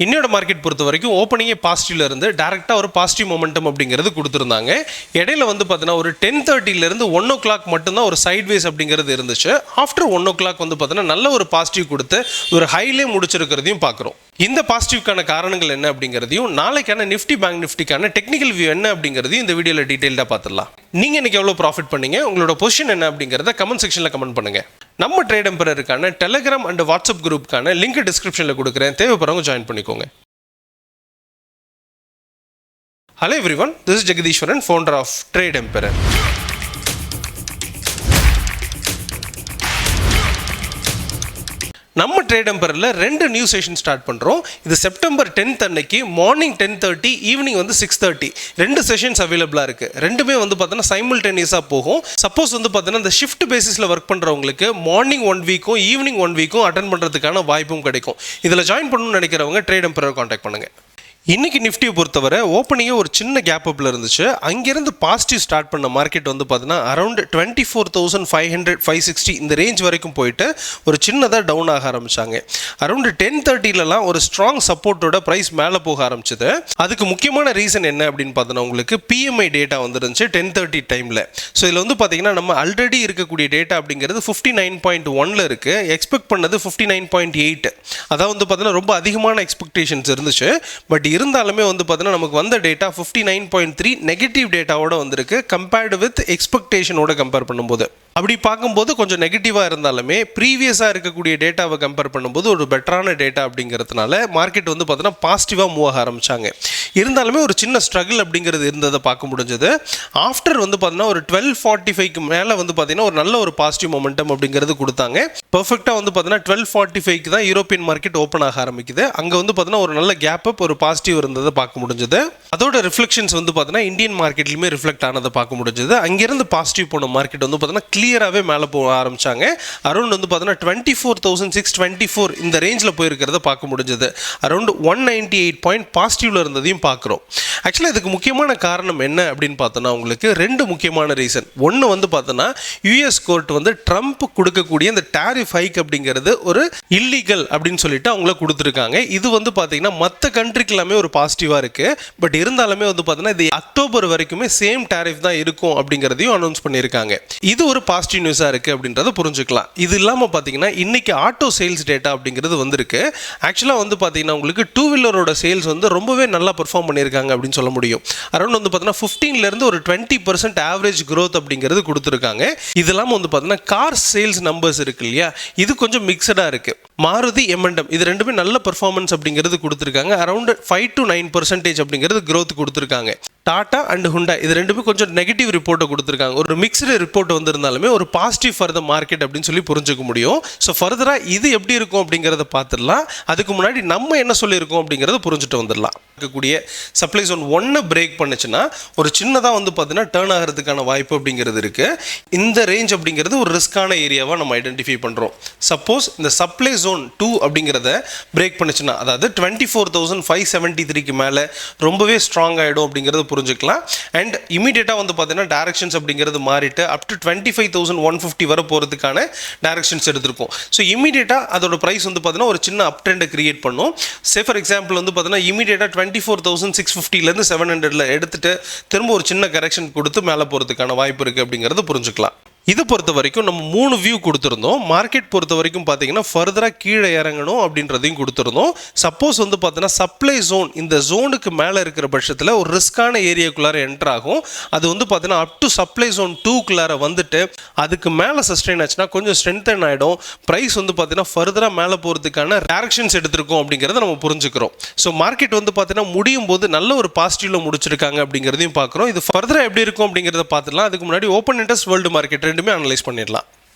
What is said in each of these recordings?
இன்னையோட மார்க்கெட் பொறுத்த வரைக்கும் ஓப்பனிங்கே பாசிட்டிவ்ல இருந்து டேரெக்டாக ஒரு பாசிட்டிவ் மொமெண்டம் அப்படிங்கிறது கொடுத்துருந்தாங்க. இடையில வந்து பார்த்தீங்கன்னா ஒரு 10:30லேருந்து 1 மட்டும்தான் ஒரு சைட்வேஸ் அப்படிங்கிறது இருந்துச்சு. ஆஃப்டர் 1 வந்து பார்த்தீங்கன்னா நல்ல ஒரு பாசிட்டிவ் கொடுத்து ஒரு ஹைலே முடிச்சிருக்கிறதையும் பார்க்குறோம். இந்த பாசிட்டிவ்க்கான காரணங்கள் என்ன அப்படிங்கிறதையும் நாளைக்கான நிஃப்டி பேங்க் நிஃப்டிக்கான டெக்னிக்கல் வியூ என்ன அப்படிங்கிறதையும் இந்த வீடியோவில் டீட்டெயிலாக பார்த்துடலாம். நீங்கள் இன்னைக்கு எவ்வளோ ப்ராஃபிட் பண்ணீங்க, உங்களோட பொசிஷன் என்ன அப்படிங்கிறத கமெண்ட் செக்ஷனில் கமெண்ட் பண்ணுங்கள். நம்ம ட்ரேட் எம்பரருக்கான டெலிகிராம் அண்ட் வாட்ஸ்அப் குரூப்புக்கான லிங்க் டிஸ்கிரிப்ஷனில் கொடுக்குறேன், தேவைப்படுறவங்க ஜாயின் பண்ணிக்கோங்க. Hello everyone, this is Jagadishwaran, founder of Trade Emperor. நம்ம ட்ரேட் எம்பரரில் 2 நியூ செஷன் ஸ்டார்ட் பண்ணுறோம். இது செப்டம்பர் 10th அன்னைக்கு மார்னிங் 10:30, ஈவினிங் வந்து 6:30 2 செஷன்ஸ் அவைலபிளாக இருக்குது. ரெண்டுமே வந்து பார்த்தீங்கன்னா சைமல்டேனியஸாக போகும். சப்போஸ் வந்து பார்த்தீங்கன்னா இந்த ஷிஃப்ட் பேசிஸில் ஒர்க் பண்ணுறவங்களுக்கு மார்னிங் 1 வீக்கும் ஈவினிங் 1 வீக்கும் அட்டன் பண்ணுறதுக்கான வாய்ப்பும் கிடைக்கும். இதில் ஜாயின் பண்ணணும்னு நினைக்கிறவங்க ட்ரேட் எம்பரர் கான்டாக்ட் பண்ணுங்கள். இன்றைக்கி நிஃப்டியை பொறுத்தவரை ஓப்பனிங்கே ஒரு சின்ன கேப் அப்பில் இருந்துச்சு. அங்கேருந்து பாசிட்டிவ் ஸ்டார்ட் பண்ண மார்க்கெட் வந்து பார்த்தீங்கன்னா அரௌண்ட் 24,500 560 இந்த ரேஞ்ச் வரைக்கும் போயிட்டு ஒரு சின்னதாக டவுன் ஆக ஆரம்பித்தாங்க. அரௌண்ட் 10:30லலாம் ஒரு ஸ்ட்ராங் சப்போர்ட்டோட ப்ரைஸ் மேலே போக ஆரம்பிச்சது. அதுக்கு முக்கியமான ரீசன் என்ன அப்படின்னு பார்த்தோன்னா உங்களுக்கு பிஎம்ஐ டேட்டா வந்துருந்துச்சு 10:30 டைமில். ஸோ இதில் வந்து பார்த்தீங்கன்னா நம்ம ஆல்ரெடி இருக்கக்கூடிய டேட்டா அப்படிங்கிறது 59.1 இருக்குது. எக்ஸ்பெக்ட் பண்ணது 59.8. அதாவது வந்து பார்த்தீங்கன்னா ரொம்ப அதிகமான எக்ஸ்பெக்டேஷன்ஸ் இருந்துச்சு. பட் இருந்தாலுமே வந்து பார்த்தீங்கன்னா நமக்கு வந்த டேட்டா 59.3 நெகட்டிவ் டேட்டாவோட வந்திருக்கு கம்பேர்டு வித் எக்ஸ்பெக்டேஷனோட கம்பேர் பண்ணும்போது. அப்படி பார்க்கும்போது கொஞ்சம் நெகட்டிவாக இருந்தாலுமே ப்ரீவியஸாக இருக்கக்கூடிய டேட்டாவை கம்பேர் பண்ணும்போது ஒரு பெட்டரான டேட்டா அப்படிங்கிறதுனால மார்க்கெட் வந்து பார்த்தீங்கன்னா பாசிட்டிவாக மூவ் ஆக ஆரம்பித்தாங்க. இருந்தாலுமே ஒரு சின்ன ஸ்ட்ரகிள் அப்படிங்கிறது இருந்ததை பார்க்க முடிஞ்சது. ஆஃப்டர் வந்து பார்த்தீங்கன்னா ஒரு 12:45க்கு மேலே வந்து பார்த்தீங்கன்னா ஒரு நல்ல ஒரு பாசிட்டிவ் மொமெண்டம் அப்படிங்கிறது கொடுத்தாங்க. பர்ஃபெக்டாக வந்து பார்த்தீங்கன்னா 12:45க்கு தான் யூரோப்பியன் மார்க்கெட் ஓப்பன் ஆக ஆரம்பிக்குது. அங்கே வந்து பார்த்தீங்கன்னா ஒரு நல்ல கேப் அப் ஒரு பாசிட்டிவ் இருந்ததை பார்க்க முடிஞ்சது. அதோட ரிஃப்ளெக்ஷன்ஸ் வந்து பார்த்தீங்கன்னா இந்தியன் மார்க்கெட்லையுமே ரிஃப்ளெக்ட் ஆனதை பார்க்க முடிஞ்சது. அங்கேருந்து பாசிட்டிவ் போன மார்க்கெட் வந்து பார்த்தீங்கன்னா கிளியராகவே மேலே போக ஆரம்பித்தாங்க. அரௌண்ட் வந்து பார்த்தீங்கன்னா 24,624 இந்த ரேஞ்சில் போயிருக்கிறத பார்க்க முடிஞ்சது. அரௌண்ட் 198 பாயிண்ட் பாசிட்டிவ்ல இருந்ததையும் பார்க்குறோம். ஆக்சுவலாக இதுக்கு முக்கியமான காரணம் என்ன அப்படின்னு பார்த்தோன்னா உங்களுக்கு 2 முக்கியமான ரீசன். ஒன்று வந்து பார்த்தோன்னா யூஎஸ் கோர்ட் வந்து ட்ரம்ப் கொடுக்கக்கூடிய இந்த டேரிஃப் ஹைக் அப்படிங்கிறது ஒரு இல்லீகல் அப்படின்னு சொல்லிட்டு அவங்கள கொடுத்துருக்காங்க. இது வந்து பார்த்தீங்கன்னா மற்ற கண்ட்ரிக்கு எல்லாமே ஒரு பாசிட்டிவாக இருக்குது. பட் இருந்தாலுமே வந்து பார்த்தீங்கன்னா இது அக்டோபர் வரைக்குமே சேம் டேரிஃப் தான் இருக்கும் அப்படிங்கிறதையும் அனௌன்ஸ் பண்ணியிருக்காங்க. இது ஒரு பாசிட்டிவ் நியூஸாக இருக்குது அப்படின்றத புரிஞ்சுக்கலாம். இது இல்லாமல் பார்த்தீங்கன்னா இன்றைக்கி ஆட்டோ சேல்ஸ் டேட்டா அப்படிங்கிறது வந்திருக்கு. ஆக்சுவலாக வந்து பார்த்தீங்கன்னா உங்களுக்கு 2 வீலரோட சேல்ஸ் வந்து ரொம்பவே நல்லா பெர்ஃபார்ம் பண்ணியிருக்காங்க அப்படின்னு சொல்ல முடியும். அரௌண்ட் வந்து பார்த்தீங்கன்னா 15லேருந்து ஒரு 20% ஆவரேஜ் க்ரோத் அப்படிங்கிறது கொடுத்துருக்காங்க. இது இல்லாமல் வந்து பார்த்தீங்கன்னா கார் சேல்ஸ் நம்பர்ஸ் இருக்கு இல்லையா, இது கொஞ்சம் மிக்சடாக இருக்குது. மாருதி M&M இது ரெண்டுமே நல்ல பெர்ஃபார்மன்ஸ் அப்படிங்கிறது கொடுத்துருக்காங்க. அரௌண்ட் 5 to 9% அப்படிங்கிறது க்ரோத் கொடுத்துருக்காங்க. டாடா அண்ட் ஹுண்டா இது ரெண்டுமே கொஞ்சம் நெகட்டிவ் ரிப்போர்ட்டை கொடுத்துருக்காங்க. ஒரு மிக்சடு ரிப்போர்ட் வந்திருந்தாலுமே ஒரு பாசிட்டிவ் ஃபார் த மார்க்கெட் அப்படின்னு சொல்லி புரிஞ்சுக்க முடியும். ஸோ ஃபர்தராக இது எப்படி இருக்கும் அப்படிங்கிறத பார்த்துடலாம். அதுக்கு முன்னாடி நம்ம என்ன சொல்லியிருக்கோம் அப்படிங்கிறத புரிஞ்சுட்டு வந்துடலாம். இருக்கக்கூடிய சப்ளை ஜோன் 1 பிரேக் பண்ணுச்சுன்னா ஒரு சின்னதாக வந்து பார்த்தீங்கன்னா டேர்ன் ஆகிறதுக்கான வாய்ப்பு அப்படிங்கிறது இருக்குது. இந்த ரேஞ்ச் அப்படிங்கிறது ஒரு ரிஸ்கான ஏரியாவாக நம்ம ஐடென்டிஃபை பண்ணுறோம். சப்போஸ் இந்த சப்ளை ஜோன் 2 அப்படிங்கிறத பிரேக் பண்ணுச்சுன்னா அதாவது 24,573க்கு மேலே ரொம்பவே ஸ்ட்ராங் ஆகிடும் அப்படிங்கிறது புரிஞ்சுக்கலாம். அண்ட் இமீடியட்டாக வந்து பார்த்தீங்கன்னா டைரக்ஷன்ஸ் அப்படிங்கிறது மாறிட்டு அப் டு 25,150 வரை போகிறதுக்கான டைரக்ஷன்ஸ் எடுத்திருக்கும். ஸோ இமீடியட்டாக அதோட ப்ரைஸ் வந்து பார்த்தீங்கன்னா ஒரு சின்ன அப் ட்ரெண்டை கிரியேட் பண்ணும். சே ஃபார் எக்ஸாம்பிள் வந்து பார்த்தீங்கன்னா இமீடியட்டாக 24,650லேருந்து 700 எடுத்துகிட்டு திரும்ப ஒரு சின்ன கரெக்ஷன் கொடுத்து மேலே போகிறதுக்கான வாய்ப்பு இருக்குது அப்படிங்கிறது புரிஞ்சுக்கலாம். இது பொறுத்த வரைக்கும் நம்ம 3 வியூ கொடுத்துருந்தோம். மார்க்கெட் பொறுத்த வரைக்கும் பார்த்தீங்கன்னா ஃபர்தராக கீழே இறங்கணும் அப்படின்றதையும் கொடுத்துருந்தோம். சப்போஸ் வந்து பார்த்தீங்கன்னா சப்ளை ஜோன் இந்த ஜோனுக்கு மேலே இருக்கிற பட்சத்தில் ஒரு ரிஸ்கான ஏரியாக்குள்ளார என்டர் ஆகும். அது வந்து பார்த்தீங்கன்னா அப் டு சப்ளை ஜோன் 2க்குள்ளார வந்துட்டு அதுக்கு மேலே சஸ்டெயின் ஆச்சுன்னா கொஞ்சம் ஸ்ட்ரென்தன் ஆகிடும். ப்ரைஸ் வந்து பார்த்தீங்கன்னா ஃபர்தராக மேலே போகிறதுக்கான டேரக்ஷன்ஸ் எடுத்திருக்கோம் அப்படிங்கிறத நம்ம புரிஞ்சுக்கிறோம். ஸோ மார்க்கெட் வந்து பார்த்தீங்கன்னா முடியும் போது நல்ல ஒரு பாசிட்டிவ்ல முடிச்சிருக்காங்க அப்படிங்கிறதையும் பார்க்குறோம். இது ஃபர்தராக எப்படி இருக்கும் அப்படிங்கிறத பார்த்துலாம். அதுக்கு முன்னாடி ஓப்பன் இன்ட்ரெஸ்ட் வேர்ல்டு மார்க்கெட் ரெண்டுமே அனலைஸ் பண்ணிடலாம்.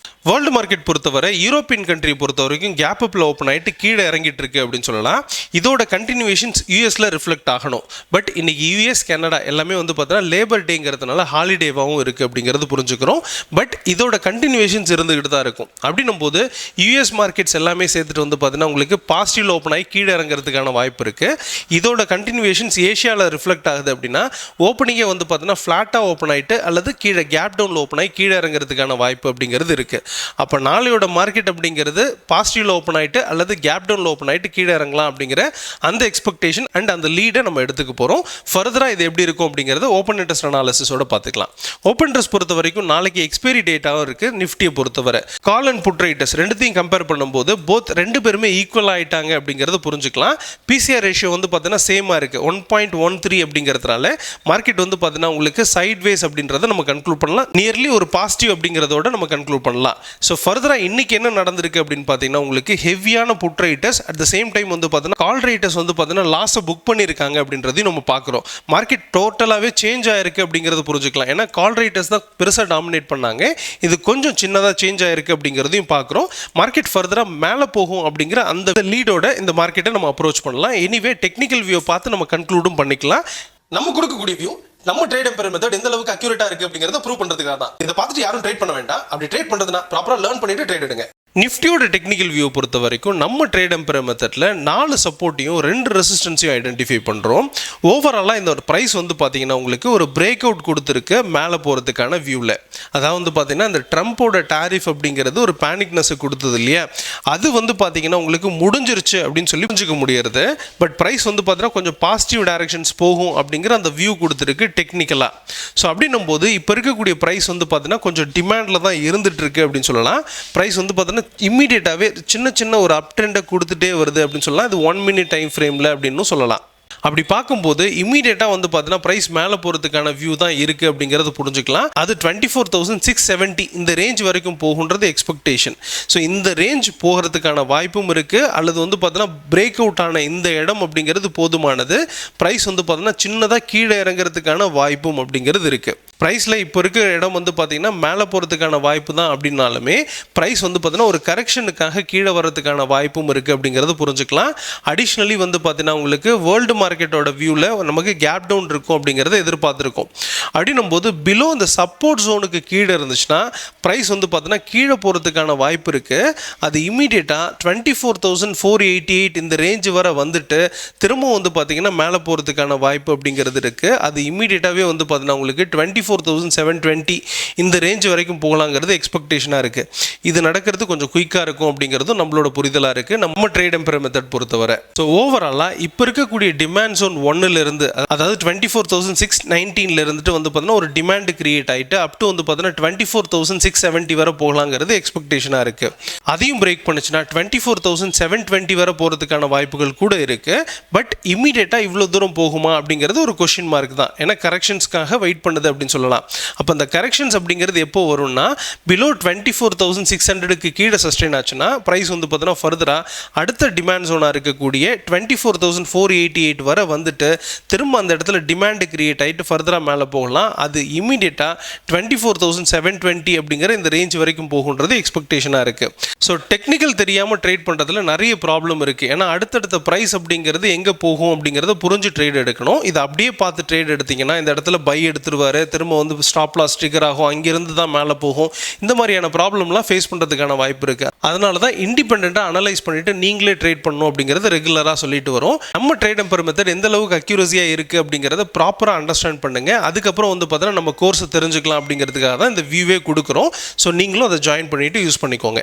வேர்ல்டு மார்க்கெட் பொறுத்தவரை யூரோப்பியன் கண்ட்ரி பொறுத்த வரைக்கும் கேப் அப்பில் ஓப்பன் ஆகிட்டு கீழே இறங்கிட்டு இருக்கு அப்படின்னு சொல்லலாம். இதோட கண்டினியூஷன்ஸ் யூஎஸில் ரிஃப்ளெக்ட் ஆகணும். பட் இன்னைக்கு யூஎஸ் கனடா எல்லாமே வந்து பார்த்தீங்கன்னா லேபர் டேங்கிறதுனால ஹாலிடேவாகவும் இருக்குது அப்படிங்கிறது புரிஞ்சுக்கிறோம். பட் இதோட கண்டினியூஷன்ஸ் இருந்துகிட்டு தான் இருக்கும். அப்படின்னும் போது யூஎஸ் மார்க்கெட்ஸ் எல்லாமே சேர்த்துட்டு வந்து பார்த்தீங்கன்னா உங்களுக்கு பாசிட்டிவ் ஓப்பன் ஆகி கீழே இறங்கிறதுக்கான வாய்ப்பு இருக்குது. இதோட கண்டினியூஷன்ஸ் ஏஷியாவில் ரிஃப்ளெக்ட் ஆகுது அப்படின்னா ஓப்பனிங்கே வந்து பார்த்தீங்கன்னா ஃப்ளாட்டாக ஓப்பன் ஆகிட்டு அல்லது கீழே கேப் டவுனில் ஓப்பன் ஆகி கீழே இறங்கிறதுக்கான வாய்ப்பு அப்படிங்கிறது இருக்குது. அப்போ நாளையோட மார்க்கெட் அப்படிங்கிறது பாசிட்டிவ்ல ஓப்பன் ஆகிட்டு அல்லது கேப் டவுனில் ஓப்பன் ஆகிட்டு கீழே இறங்கலாம் அப்படிங்கிற அந்த எக்ஸ்பெக்டேஷன் அண்ட் அந்த லீடை நம்ம எடுத்துக்க போகிறோம். ஃபர்தராக இது எப்படி இருக்கும் அப்படிங்கிறது ஓப்பன் இன்ட்ரெஸ்ட் அனாலிசிஸோட பார்த்துக்கலாம். ஓப்பன் இன்ட்ரெஸ்ட் பொறுத்த வரைக்கும் நாளைக்கு எக்ஸ்பைரி டேட்டாகவும் இருக்குது. நிஃப்டியை பொறுத்தவரை கால் அண்ட் புட் ரைட்டர்ஸ் ரெண்டுத்தையும் கம்பேர் பண்ணும்போது போத் ரெண்டு பேருமே ஈக்குவல் ஆகிட்டாங்க அப்படிங்கிறத புரிஞ்சுக்கலாம். பிசிஆர் ரேஷியோ வந்து பார்த்தீங்கன்னா சேமாக இருக்குது 1.13 அப்படிங்கிறதுனால மார்க்கெட் வந்து பார்த்தீங்கன்னா உங்களுக்கு சைட்வேஸ் அப்படின்றத நம்ம கன்க்ளூட் பண்ணலாம். நியர்லி ஒரு பாசிட்டிவ் அப்படிங்கிறதோட நம்ம கன்க்ளூட் பண்ணலாம். ஸோ ஃபர்தராக இன்னைக்கு என்ன நடந்திருக்கு அப்படின்னு பார்த்தீங்கன்னா உங்களுக்கு ஹெவியான put writers at the same time வந்து பார்த்தீங்கன்னா கால் ரைட்டர்ஸ் வந்து பார்த்தீங்கன்னா லாஸை புக் பண்ணியிருக்காங்க அப்படின்றதையும் நம்ம பார்க்குறோம். மார்க்கெட் டோட்டலாகவே சேஞ்ச் ஆயிருக்கு அப்படிங்கிறது புரிஞ்சுக்கலாம். ஏன்னா கால் ரைட்டர்ஸ் தான் பெருசாக டாமினேட் பண்ணாங்க. இது கொஞ்சம் சின்னதாக சேஞ்ச் ஆயிருக்கு அப்படிங்கிறதையும் பார்க்குறோம். மார்க்கெட் ஃபர்தராக மேலே போகும் அப்படிங்கிற அந்த லீடோட இந்த மார்க்கெட்டை நம்ம அப்ரோச் பண்ணலாம். எனிவே டெக்னிக்கல் வியூ பார்த்து நம்ம கன்க்ளூடும் பண்ணிக்கலாம். நம்ம கொடுக்கக்கூடிய வியூ நம்ம ட்ரேட் எம்பையர் மெத்தட் எந்த அளவுக்கு அக்யூரேட்டா இருக்கு அப்படிங்கறத ப்ரூவ் பண்றதுக்காக தான். இதை பார்த்துட்டு யாரும் ட்ரேட் பண்ண வேண்டாம். அப்படி ட்ரேட் பண்றதுனா ப்ராப்பரா லேர்ன் பண்ணிட்டு ட்ரேட் எடுங்க. நிஃப்டியோட டெக்னிக்கல் வியூ பொறுத்த வரைக்கும் நம்ம ட்ரேட் எம்பையர் மெத்தடில் 4 சப்போர்ட்டையும் 2 ரெசிஸ்டன்ஸையும் ஐடென்டிஃபை பண்ணுறோம். ஓவராலாக இந்த ஒரு ப்ரைஸ் வந்து பார்த்தீங்கன்னா உங்களுக்கு ஒரு பிரேக் அவுட் கொடுத்துருக்கு மேலே போகிறதுக்கான வியூவில். அதாவது வந்து பார்த்தீங்கன்னா இந்த ட்ரம்ப்போட டாரிஃப் அப்படிங்கிறது ஒரு பேனிக்னஸ் கொடுத்தது இல்லையா, அது வந்து பார்த்தீங்கன்னா உங்களுக்கு முடிஞ்சிருச்சு அப்படின்னு சொல்லி புரிஞ்சுக்க முடியறது. பட் ப்ரைஸ் வந்து பார்த்தீங்கன்னா கொஞ்சம் பாசிட்டிவ் டைரக்ஷன்ஸ் போகும் அப்படிங்கிற அந்த வியூ கொடுத்துருக்கு டெக்னிக்கலாக. ஸோ அப்படின்னும் போது இப்போ இருக்கக்கூடிய ப்ரைஸ் வந்து பார்த்தீங்கன்னா கொஞ்சம் டிமாண்டில் தான் இருந்துட்டு இருக்கு அப்படின்னு சொல்லலாம். ப்ரைஸ் வந்து பார்த்தீங்கன்னா இம்மீடியட்டாகவே சின்ன ஒரு அப் ட்ரெண்டை கொடுத்துட்டே வருது அப்படின்னு சொல்லலாம். இது 1 மினிட் டைம் ஃப்ரேமில் அப்படின்னு சொல்லலாம். அப்படி பார்க்கும்போது இம்மீடியட்டாக வந்து பார்த்தீங்கன்னா ப்ரைஸ் மேலே போகிறதுக்கான வியூ தான் இருக்குது அப்படிங்கிறது புரிஞ்சுக்கலாம். அது 24,670 இந்த ரேஞ்ச் வரைக்கும் போகுன்றது எக்ஸ்பெக்டேஷன். ஸோ இந்த ரேஞ்ச் போகிறதுக்கான வாய்ப்பும் இருக்குது. அல்லது வந்து பார்த்தீங்கன்னா பிரேக் அவுட் ஆன இந்த இடம் அப்படிங்கிறது போதுமானது. ப்ரைஸ் வந்து பார்த்தீங்கன்னா சின்னதாக கீழே இறங்குறதுக்கான வாய்ப்பும் அப்படிங்கிறது இருக்குது. ப்ரைஸில் இப்போ இருக்கிற இடம் வந்து பார்த்தீங்கன்னா மேலே போகிறதுக்கான வாய்ப்பு தான் அப்படின்னாலுமே ப்ரைஸ் வந்து பார்த்தீங்கன்னா ஒரு கரெக்ஷனுக்காக கீழே வர்றதுக்கான வாய்ப்பும் இருக்குது அப்படிங்கிறது புரிஞ்சுக்கலாம். அடிஷ்னலி வந்து பார்த்தீங்கன்னா உங்களுக்கு வேர்ல்டு மார்க்கெட்டோட வியூவில் நமக்கு கேப் டவுன் இருக்கும் அப்படிங்கிறத எதிர்பார்த்துருக்கோம். அப்படின்னும் போது பிலோ இந்த சப்போர்ட் ஜோனுக்கு கீழே இருந்துச்சுன்னா ப்ரைஸ் வந்து பார்த்தீங்கன்னா கீழே போகிறதுக்கான வாய்ப்பு இருக்குது. அது இம்மீடியட்டாக 24,488 இந்த ரேஞ்சு வரை வந்துட்டு திரும்ப வந்து பார்த்தீங்கன்னா மேலே போகிறதுக்கான வாய்ப்பு அப்படிங்கிறது இருக்குது. அது இம்மீடியட்டாகவே வந்து பார்த்தீங்கன்னா உங்களுக்கு 24,720 இந்த ரேஞ்ச் வரைக்கும் போகலாங்கிறது எக்ஸ்பெக்டேஷனாக இருக்குது. இது நடக்கிறது கொஞ்சம் குயிக்காக இருக்கும் அப்படிங்கிறதும் நம்மளோட புரிதலாக இருக்குது நம்ம ட்ரேட் எம்பையர் மெத்தட் பொறுத்தவரை. ஸோ ஓவராலாக இப்போ இருக்கக்கூடிய டிமாண்ட் ஜோன் 1லேருந்து அதாவது 24,619 இருந்துட்டு வந்து பார்த்தீங்கன்னா ஒரு டிமாண்ட் கிரியேட் ஆகிட்டு அப் டு வந்து பார்த்தீங்கன்னா 24,670 வரை போகலாங்கிறது எக்ஸ்பெக்டேஷனாக இருக்குது. அதையும் பிரேக் பண்ணுச்சுன்னா 24,720 வரை போகிறதுக்கான வாய்ப்புகள் கூட இருக்குது. பட் இம்மீடியட்டாக இவ்வளோ தூரம் போகுமா அப்படிங்கிறது ஒரு கொஸ்டின் மார்க் தான். ஏன்னா கரெக்ஷன்ஸ்க்காக வெயிட் பண்ணுது அப்படின்னு சொல்லலாம். அப்போ அந்த கரெக்ஷன்ஸ் அப்படிங்கிறது எப்போ வரும்னா பிலோ 24,600க்கு கீழே சஸ்டெயின் ஆச்சுன்னா ப்ரைஸ் வந்து பார்த்தீங்கன்னா ஃபர்தராக அடுத்த டிமாண்ட் ஜோனாக இருக்கக்கூடிய 24,488 வரை வந்துட்டு திரும்ப அந்த இடத்துல டிமாண்ட் கிரியேட் ஆகிட்டு ஃபர்தராக மேலே போகலாம். அது இமீடியட்டாக 24,720 அப்படிங்கிற இந்த ரேஞ்ச் வரைக்கும் போகுன்றது எக்ஸ்பெக்டேஷனாக இருக்குது. ஸோ டெக்னிக்கல் தெரியாமல் ட்ரேட் பண்ணுறதுல நிறைய ப்ராப்ளம் இருக்குது. ஏன்னா அடுத்தடுத்த ப்ரைஸ் அப்படிங்கிறது எங்கே போகும் அப்படிங்கிறத புரிஞ்சு ட்ரேட் எடுக்கணும். இதை அப்படியே பார்த்து ட்ரேட் எடுத்திங்கன்னா இந்த இடத்துல பை எடுத்துருவார், திரும்ப வந்து ஸ்டாப் லாஸ் ட்ரிகர் ஆகும், அங்கிருந்து தான் மேலே போகும். இந்த மாதிரியான ப்ராப்ளம்லாம் ஃபேஸ் பண்ணுறதுக்கான வாய்ப்பு இருக்குது. அதனால தான் இண்டிபெண்ட்டாக அனலைஸ் பண்ணிவிட்டு நீங்களே ட்ரேட் பண்ணணும் அப்படிங்கிறத ரெகுலராக சொல்லிட்டு வரும். நம்ம ட்ரேட் எம்பையர் மெத்தட் எந்த அளவுக்கு அக்யூரஸியாக இருக்குது அப்படிங்கிறத ப்ராப்பராக அண்டர்ஸ்டாண்ட் பண்ணுங்கள். அதுக்கப்புறம் வந்து பார்த்தீங்கன்னா நம்ம கோர்ஸை தெரிஞ்சுக்கலாம் அப்படிங்கிறதுக்காக தான் இந்த வியூவே கொடுக்குறோம். ஸோ நீங்களும் அதை ஜாயின் பண்ணிவிட்டு யூஸ் பண்ணிக்கோங்க.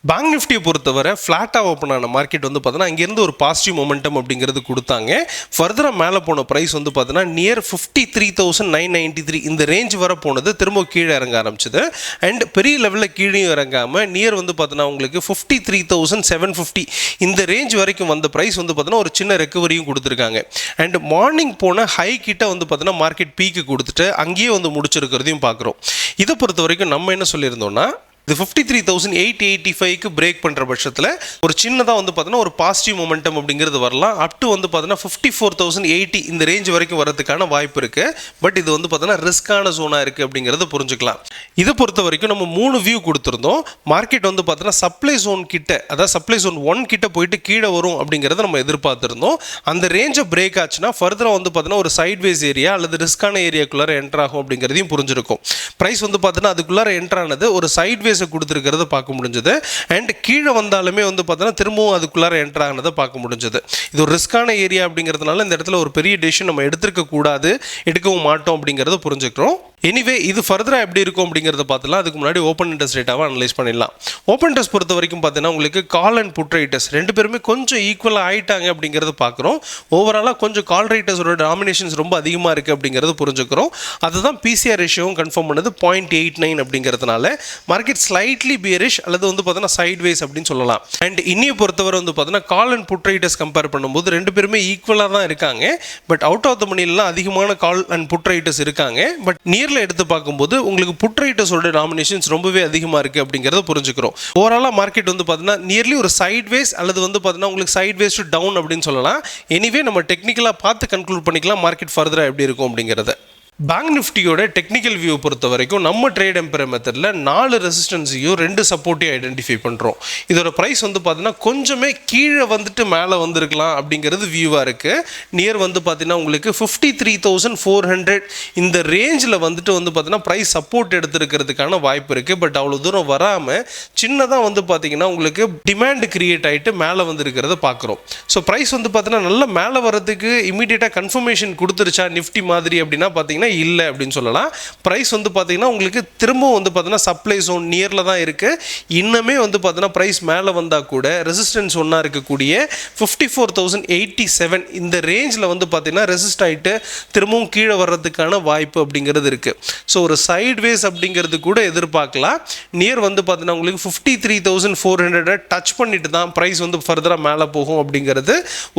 பேங்க் நிஃப்டியை பொறுத்தவரை ஃப்ளாட்டாக ஓப்பன் ஆன மார்க்கெட் வந்து பார்த்தீங்கன்னா அங்கேருந்து ஒரு பாசிட்டிவ் மொமெண்டம் அப்படிங்கிறது கொடுத்தாங்க. ஃபர்தராக மேலே போன ப்ரைஸ் வந்து பார்த்தீங்கன்னா நியர் 53,993 இந்த ரேஞ்ச் வர போனது திரும்ப கீழே இறங்க ஆரம்பிச்சது. அண்ட் பெரிய லெவலில் கீழேயும் இறங்காமல் நியர் வந்து பார்த்தீங்கன்னா உங்களுக்கு 53,750 இந்த ரேஞ்ச் வரைக்கும் வந்த ப்ரைஸ் வந்து பார்த்தீங்கன்னா ஒரு சின்ன ரெக்கவரியும் கொடுத்துருக்காங்க. அண்ட் மார்னிங் போன ஹை கிட்ட வந்து பார்த்தீங்கன்னா மார்க்கெட் பீக்கு கொடுத்துட்டு அங்கேயே வந்து முடிச்சிருக்கிறதையும் பார்க்குறோம். இதை பொறுத்த வரைக்கும் நம்ம என்ன சொல்லியிருந்தோம்னா இது 53,885க்கு பிரேக் பண்ணுற பட்சத்தில் ஒரு சின்னதாக வந்து பார்த்தீங்கன்னா ஒரு பாசிட்டிவ் மொமெண்டம் அப்படிங்கிறது வரலாம். அப் டு வந்து பார்த்தீங்கன்னா 54,080 இந்த ரேஞ்ச் வரைக்கும் வரதுக்கான வாய்ப்பு இருக்குது. பட் இது வந்து பார்த்தீங்கன்னா ரிஸ்கான ஜோனாக இருக்குது அப்படிங்கிறத புரிஞ்சுக்கலாம். இதை பொறுத்த வரைக்கும் நம்ம 3 வியூ கொடுத்துருந்தோம். மார்க்கெட் வந்து பார்த்தீங்கன்னா சப்ளை ஜோன் கிட்ட, அதாவது சப்ளை ஜோன் 1 கிட்ட போயிட்டு கீழே வரும் அப்படிங்கிறத நம்ம எதிர்பார்த்துருந்தோம். அந்த ரேஞ்சை பிரேக் ஆச்சுன்னா ஃபர்தராக வந்து பார்த்தீங்கன்னா ஒரு சைட்வேஸ் ஏரியா அல்லது ரிஸ்கான ஏரியாக்குள்ளார என்டர் ஆகும் அப்படிங்கிறதையும் புரிஞ்சிருக்கும். ப்ரைஸ் வந்து பார்த்தீங்கன்னா அதுக்குள்ளார என்டர் ஆனது ஒரு சைட்வேஸ் கொடுத்துருக்கிறத பார்க்க முடிஞ்சது. அண்ட் கீழே வந்தாலுமே வந்து பார்த்தீங்கன்னா திரும்பவும் அதுக்குள்ளார என்டர் ஆனதை பார்க்க முடிஞ்சது. இது ஒரு ரிஸ்கான ஏரியா அப்படிங்கிறதுனால இந்த இடத்துல ஒரு பெரிய டெசிஷன் நம்ம எடுத்துருக்க கூடாது, எடுக்கவும் மாட்டோம் அப்படிங்கிறத புரிஞ்சுக்கிறோம். எனிவே இது ஃபர்தராக எப்படி இருக்கும் அப்படிங்கிறத பார்த்துலாம். அதுக்கு முன்னாடி ஓப்பன் இன்ட்ரெஸ்ட் ரேட்டாக அனலைஸ் பண்ணிடலாம். ஓப்பன் இன்ட்ரெஸ்ட் பொறுத்த வரைக்கும் பார்த்தீங்கன்னா உங்களுக்கு கால் அண்ட் புட் ரைட்டர்ஸ் ரெண்டு பேருமே கொஞ்சம் ஈக்குவலாக ஆகிட்டாங்க அப்படிங்கிறது பார்க்குறோம். ஓவராலாக கொஞ்சம் கால் ரைட்டர்ஸோட டாமினேஷன்ஸ் ரொம்ப அதிகமாக இருக்குது அப்படிங்கிறது புரிஞ்சுக்கிறோம். அதுதான் பிசிஆர் ரேஷியோவும் கன்ஃபார்ம் பண்ணது 0.89 அப்படிங்கிறதுனால மார்க்கெட் ஸ்லைட்லி பியரிஷ் அல்லது வந்து பார்த்தீங்கன்னா சைட் வேஸ் அப்படின்னு சொல்லலாம். அண்ட் இன்னியை பொறுத்தவரை வந்து பார்த்தீங்கன்னா call and put writers compare பண்ணும்போது ரெண்டு பேருமே ஈக்குவலாக தான் இருக்காங்க. பட் அவுட் ஆஃப் த மணிலாம் அதிகமான கால் அண்ட் புட் ரைட்டர்ஸ் இருக்காங்க. பட் நியரில் எடுத்து பார்க்கும்போது உங்களுக்கு புட் ரைட்டர்ஸோட டாமினேஷன்ஸ் ரொம்பவே அதிகமாக இருக்குது அப்படிங்கிறத புரிஞ்சுக்கிறோம். ஓவராலாக மார்க்கெட் வந்து பார்த்தீங்கன்னா நியர்லி ஒரு சைட் வேஸ் அல்லது வந்து பார்த்தீங்கன்னா உங்களுக்கு சைட் வேஸ் டு டவுன் அப்படின்னு சொல்லலாம். எனிவே நம்ம டெக்னிக்கலாக பார்த்து கன்க்ளூட் பண்ணிக்கலாம் மார்க்கெட் ஃபர்தராக எப்படி இருக்கும் அப்படிங்கிறத. பேங்க் நிஃப்டியோட டெக்னிக்கல் வியூ பொறுத்த வரைக்கும் நம்ம ட்ரேட் எம்பையர் மெத்தடில் 4 ரெசிஸ்டன்ஸையும் 2 சப்போர்ட்டையும் ஐடென்டிஃபை பண்ணுறோம். இதோட ப்ரைஸ் வந்து பார்த்தீங்கன்னா கொஞ்சமே கீழே வந்துட்டு மேலே வந்திருக்கலாம் அப்படிங்கிறது வியூவாக இருக்குது. நியர் வந்து பார்த்தீங்கன்னா உங்களுக்கு 53,400 இந்த ரேஞ்சில் வந்துட்டு வந்து பார்த்தீங்கன்னா ப்ரைஸ் சப்போர்ட் எடுத்துருக்கிறதுக்கான வாய்ப்பு இருக்குது. பட் அவ்வளோ தூரம் வராமல் சின்னதாக வந்து பார்த்தீங்கன்னா உங்களுக்கு டிமாண்ட் கிரியேட் ஆகிட்டு மேலே வந்துருக்கிறத பார்க்குறோம். ஸோ ப்ரைஸ் வந்து பார்த்தீங்கன்னா நல்லா மேலே வரதுக்கு இமீடியட்டாக கன்ஃபர்மேஷன் கொடுத்துருச்சா நிஃப்டி மாதிரி அப்படின்னா பார்த்தீங்கன்னா இல்லை அப்படின்னு சொல்லலாம். ப்ரைஸ் வந்து பார்த்தீங்கன்னா உங்களுக்கு திரும்பவும் வந்து பார்த்தீங்கன்னா சப்ளை ஜோன் நியரில் தான் இருக்குது. இன்னமே வந்து பார்த்தீங்கன்னா ப்ரைஸ் மேலே வந்தால் கூட ரெசிஸ்டன்ஸ் ஒன்றா இருக்கக்கூடிய 54,087 இந்த ரேஞ்சில் வந்து பார்த்தீங்கன்னா ரெசிஸ்ட் ஆகிட்டு திரும்பவும் கீழே வர்றதுக்கான வாய்ப்பு அப்படிங்கிறது இருக்குது. ஸோ ஒரு சைட் வேஸ் அப்படிங்கிறது கூட எதிர்பார்க்கலாம். நியர் வந்து பார்த்தீங்கன்னா உங்களுக்கு 53,400 டச் பண்ணிட்டு தான் ப்ரைஸ் வந்து ஃபர்தராக மேலே போகும் அப்படிங்கிறது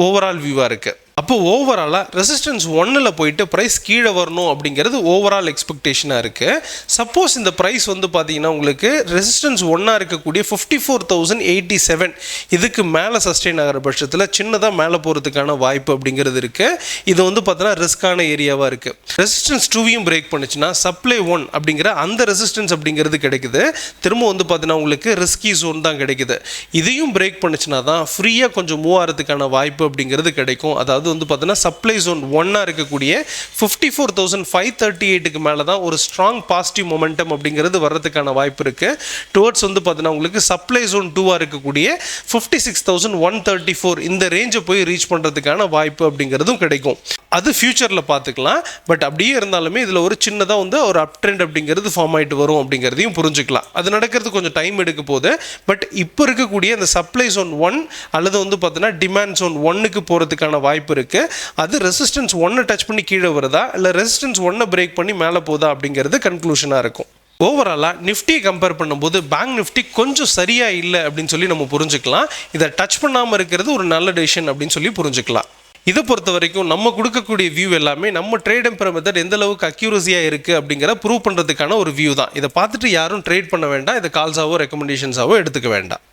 ஓவரால் வியூவாக இருக்குது. அப்போ ஓவராலாக ரெசிஸ்டன்ஸ் 1ல் போயிட்டு ப்ரைஸ் கீழே வரணும் அப்படிங்கிறது ஓவரால் எக்ஸ்பெக்டேஷனாக இருக்குது. சப்போஸ் இந்த ப்ரைஸ் வந்து பார்த்தீங்கன்னா உங்களுக்கு ரெசிஸ்டன்ஸ் 1ஆக இருக்கக்கூடிய 54,087 இதுக்கு மேலே சஸ்டெயின் ஆகிற பட்சத்தில் சின்னதாக மேலே போகிறதுக்கான வாய்ப்பு அப்படிங்கிறது இருக்குது. இது வந்து பார்த்தீங்கன்னா ரிஸ்க்கான ஏரியாவாக இருக்குது. ரெசிஸ்டன்ஸ் 2வையும் பிரேக் பண்ணுச்சுன்னா சப்ளை 1 அப்படிங்கிற அந்த ரெசிஸ்டன்ஸ் அப்படிங்கிறது கிடைக்குது. திரும்ப வந்து பார்த்தீங்கன்னா உங்களுக்கு ரிஸ்கி ஜோன் தான் கிடைக்குது. இதையும் பிரேக் பண்ணுச்சுன்னா தான் ஃப்ரீயாக கொஞ்சம் மூவ் ஆகிறதுக்கான வாய்ப்பு அப்படிங்கிறது கிடைக்கும். அதாவது வந்து பார்த்தீங்கன்னா சப்ளை ஜோன் 1ஆக இருக்கக்கூடிய 54,538க்கு மேலே தான் ஒரு ஸ்ட்ராங் பாசிட்டிவ் மொமெண்டம் அப்படிங்கிறது வர்றதுக்கான வாய்ப்பு இருக்குது. டுவர்ட்ஸ் வந்து பார்த்தீங்கன்னா உங்களுக்கு சப்ளை ஜோன் 2ஆக இருக்கக்கூடிய 56,134 இந்த ரேஞ்சை போய் ரீச் பண்ணுறதுக்கான வாய்ப்பு அப்படிங்கிறதும் கிடைக்கும். அது ஃபியூச்சரில் பார்த்துக்கலாம். பட் அப்படியே இருந்தாலுமே இதில் ஒரு சின்னதாக வந்து ஒரு அப் ட்ரெண்ட் அப்படிங்கிறது ஃபார்ம் ஆகிட்டு வரும் அப்படிங்கிறதையும் புரிஞ்சுக்கலாம். அது நடக்கிறது கொஞ்சம் டைம் எடுக்க போகுது. பட் இப்போ இருக்கக்கூடிய அந்த சப்ளை ஜோன் 1 அல்லது வந்து பார்த்தீங்கன்னா டிமாண்ட் ஜோன் 1க்கு போகிறதுக்கான வாய்ப்பு இருக்குது. அது ரெசிஸ்டன்ஸ் 1 டச் பண்ணி கீழே வருதா இல்லை ரெசிஸ்டன்ஸ் 1 பிரேக் பண்ணி மேலே போதா அப்படிங்கிறது கன்க்ளூஷனாக இருக்கும். ஓவராலாக நிஃப்டியை கம்பேர் பண்ணும்போது பேங்க் நிஃப்டி கொஞ்சம் சரியாக இல்லை அப்படின்னு சொல்லி நம்ம புரிஞ்சுக்கலாம். இதை டச் பண்ணாமல் இருக்கிறது ஒரு நல்ல டெசிஷன் அப்படின்னு சொல்லி புரிஞ்சுக்கலாம். இதை பொறுத்த வரைக்கும் நம்ம கொடுக்கக்கூடிய வியூ எல்லாமே நம்ம ட்ரேட் எம்பையர் மெத்தட் எந்த அளவுக்கு அக்யூரஸியாக இருக்குது அப்படிங்கிற ப்ரூவ் பண்ணுறதுக்கான ஒரு வியூ தான். இதை பார்த்துட்டு யாரும் ட்ரேட் பண்ண வேண்டாம். இதை கால்ஸாவோ ரெக்கமெண்டேஷன்ஸாவோ எடுத்துக்க வேண்டாம்.